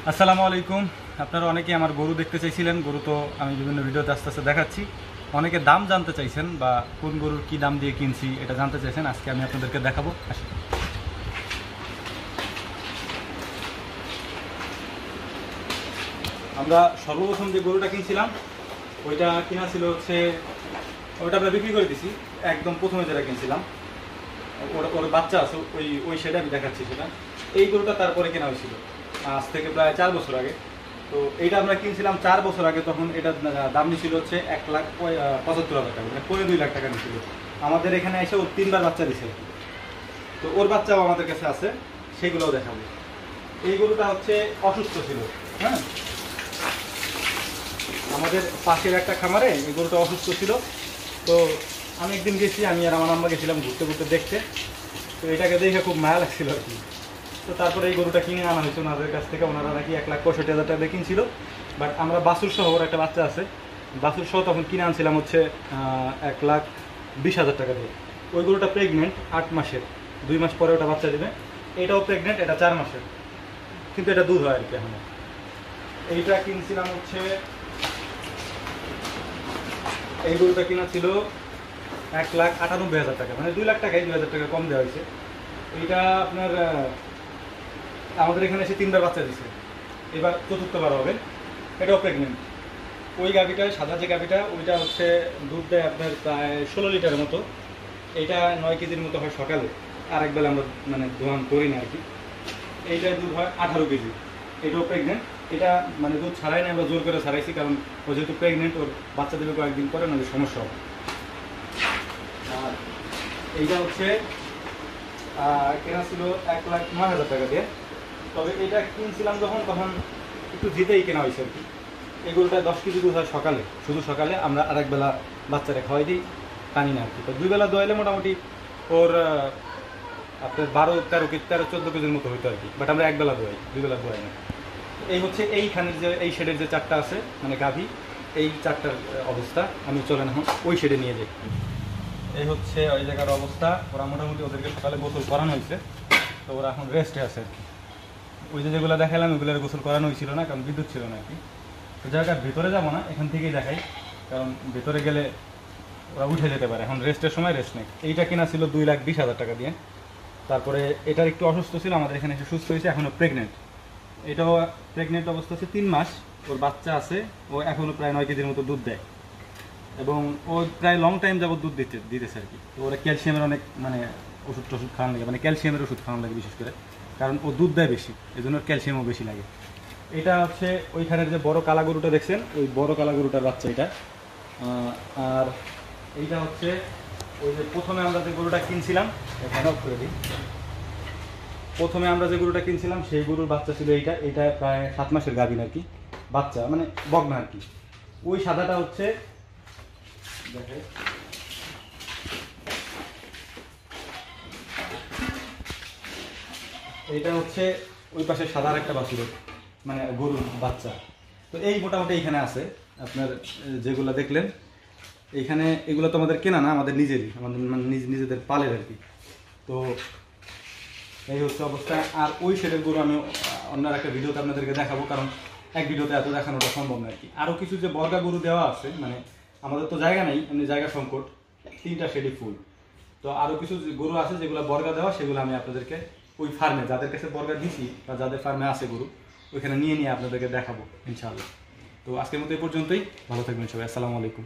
আসসালামু আলাইকুম। আপনারা অনেকেই আমার গরু দেখতে চাইছিলেন। গরু তো আমি বিভিন্ন ভিডিওতে আস্তে আস্তে দেখাচ্ছি। অনেকে দাম জানতে চাইছেন বা কোন গরুর কি দাম দিয়ে কিনছি এটা জানতে চাইছেন। আজকে আমি আপনাদেরকে দেখাবো। আমরা সর্বপ্রথম যে গরুটা কিনছিলাম ওইটা কিনা ছিল হচ্ছে, ওইটা আমরা বিক্রি করে দিছি। একদম প্রথমে যেটা কিনছিলাম ওর বাচ্চা আছে, ওই সেটা আমি দেখাচ্ছি। সেটা এই গরুটা তারপরে কেনা হয়েছিল আজ থেকে প্রায় 4 বছর আগে। তো এইটা আমরা কিনছিলাম 4 বছর আগে, তখন এটার দাম নিয়েছিল হচ্ছে 1,75,000 টাকা, মানে 2.5 লাখ টাকা নিয়েছিল। আমাদের এখানে এসে ও 3বার বাচ্চা দিছে। তো ওর বাচ্চাও আমাদের কাছে আছে, সেইগুলোও দেখাবো। এই গরুটা হচ্ছে অসুস্থ ছিল। হ্যাঁ, আমাদের পাশের একটা খামারে এই গরুটা অসুস্থ ছিল। তো আমি একদিন গেছি, আমি আর আমার আম্মা গেছিলাম ঘুরতে ঘুরতে দেখতে। তো এটাকে দেখে খুব মায়া লাগছিল আর কি। তো তারপরে এই গরুটা কিনে আনা হয়েছে ওনাদের কাছ থেকে। ওনারা নাকি 1,65,000 টাকা দিয়ে কিনছিল। বাট আমরা বাছুর সহ, ওর একটা বাচ্চা আছে, বাছুর সহ তখন কিনে আনছিলাম হচ্ছে 1,20,000 টাকা দিয়ে। ওই গরুটা প্রেগনেন্ট 8 মাসের, 2 মাস পরে ওটা বাচ্চা দেবে। এটাও প্রেগনেন্ট, এটা 4 মাসের, কিন্তু এটা দুধ হয় আর কি এখন। এইটা কিনছিলাম হচ্ছে, এই গরুটা কিনা ছিল 1,98,000 টাকা, মানে 2 লাখ টাকায় 2,000 টাকা কম দেওয়া হয়েছে। এইটা আপনার আমাদের এখানে এসে 3বার বাচ্চা দিছে, এবার 4বার হবে। এটাও প্রেগনেন্ট। ওই গাভিটা, সাদা যে গাভিটা, ওইটা হচ্ছে দুধ দেয় আপনার প্রায় 16 লিটারের মতো। এইটা 9 কেজির মতো হয় সকালে, আর একবেলা আমরা মানে দোয়ান করি না আর কি। এইটার দুধ হয় 18 কেজি। এটাও প্রেগনেন্ট। এটা মানে দুধ ছাড়াই না, আমরা জোর করে ছাড়াইছি, কারণ ও যেহেতু প্রেগনেন্ট, ওর বাচ্চা দেবে কয়েকদিন পরে, নাহলে সমস্যা হবে। আর এইটা হচ্ছে কেনা ছিল 1,09,000 টাকা দিয়ে। তবে এটা কিনছিলাম তখন একটু জিতেই কেনা হয়েছে আর কি। এই গরুটা 10 কেজি দুধ হয় সকালে, শুধু সকালে। আমরা আরেক বেলা বাচ্চারা খাওয়াই দিই, টানি না আর কি। তো 2 বেলা দোয়াইলে মোটামুটি ওর আপনার 12-13 কেজি, 13-14 কেজির মতো হইতো আর কি। বাট আমরা 1 বেলা দোয়াই, 2 বেলা দোয়াই না। এই হচ্ছে এইখানের যে এই শেডের যে 4টা আছে মানে গাভী, এই 4টার অবস্থা। আমি চলেন এখন ওই শেডে নিয়ে যাই। এই হচ্ছে ওই জায়গার অবস্থা। ওরা মোটামুটি ওদেরকে সকালে গোসল করানো হয়েছে, তো ওরা এখন রেস্টে আছে আর কি। ওই যে যেগুলো দেখালাম ওইগুলোর গোসল করানো হয়েছিল না, কারণ বিদ্যুৎ ছিল না আর কি। তো জায়গার ভিতরে যাবো না, এখান থেকেই দেখাই, কারণ ভিতরে গেলে ওরা উঠে যেতে পারে। এখন রেস্টের সময় রেস্ট নেই। এইটা কিনা ছিল 2,20,000 টাকা দিয়ে। তারপরে এটার একটু অসুস্থ ছিল, আমাদের এখানে এসে সুস্থ হয়েছে, এখনও প্রেগনেন্ট। এটাও প্রেগনেন্ট অবস্থা আছে, 3 মাস। ওর বাচ্চা আছে, ও এখনও প্রায় 9 কেজির মতো দুধ দেয়, এবং ও প্রায় লং টাইম যাবত দুধ দিতেছে আর কি। তো ওরা ক্যালসিয়ামের অনেক মানে ওষুধ খাওয়ানো লাগে, মানে ক্যালসিয়ামের ওষুধ খাওয়ানো লাগে বিশেষ করে, কারণ ও দুধ দেয় বেশি, এই জন্য ক্যালসিয়ামও বেশি লাগে। এটা হচ্ছে ওইখানের যে বড় কালা গরুটা দেখছেন, ওই বড় কালা গরুটার বাচ্চা এটা। আর এইটা হচ্ছে ওই যে প্রথমে আমরা যে গরুটা কিনছিলাম, এখানে অফ করে দিই। প্রথমে আমরা যে গরুটা কিনছিলাম সেই গরুর বাচ্চা ছিল এইটা। এটা প্রায় 7 মাসের গাভীন আর কি, বাচ্চা মানে বকনা আর কি। ওই সাদাটা হচ্ছে, দেখে এটা হচ্ছে ওই পাশে সাদার একটা বাছুর, মানে গরুর বাচ্চা। তো এই মোটামুটি এইখানে আছে আপনার যেগুলো দেখলেন এইখানে। এগুলো তো আমাদের কেনা না, আমাদের নিজেরই, আমাদের মানে নিজেদের পালের আর কি। তো এই হচ্ছে অবস্থা। আর ওই শেডের গরু আমি অন্য একটা ভিডিওতে আপনাদেরকে দেখাবো, কারণ এক ভিডিওতে এত দেখানোটা সম্ভব না আর কি। আরও কিছু যে বর্গা গরু দেওয়া আছে, মানে আমাদের তো জায়গা নেই, এমনি জায়গা সংকট, 3টা শেডই ফুল। তো আরও কিছু গরু আছে যেগুলো বর্গা দেওয়া, সেগুলো আমি আপনাদেরকে ওই ফার্মে, যাদের কাছে বর্গা দিছি বা যাদের ফার্মে আছে গরু, ওইখানে নিয়ে আপনাদেরকে দেখাবো ইনশাআল্লাহ। তো আজকের মতো এই পর্যন্তই। ভালো থাকবেন সবাই। আসসালামু আলাইকুম।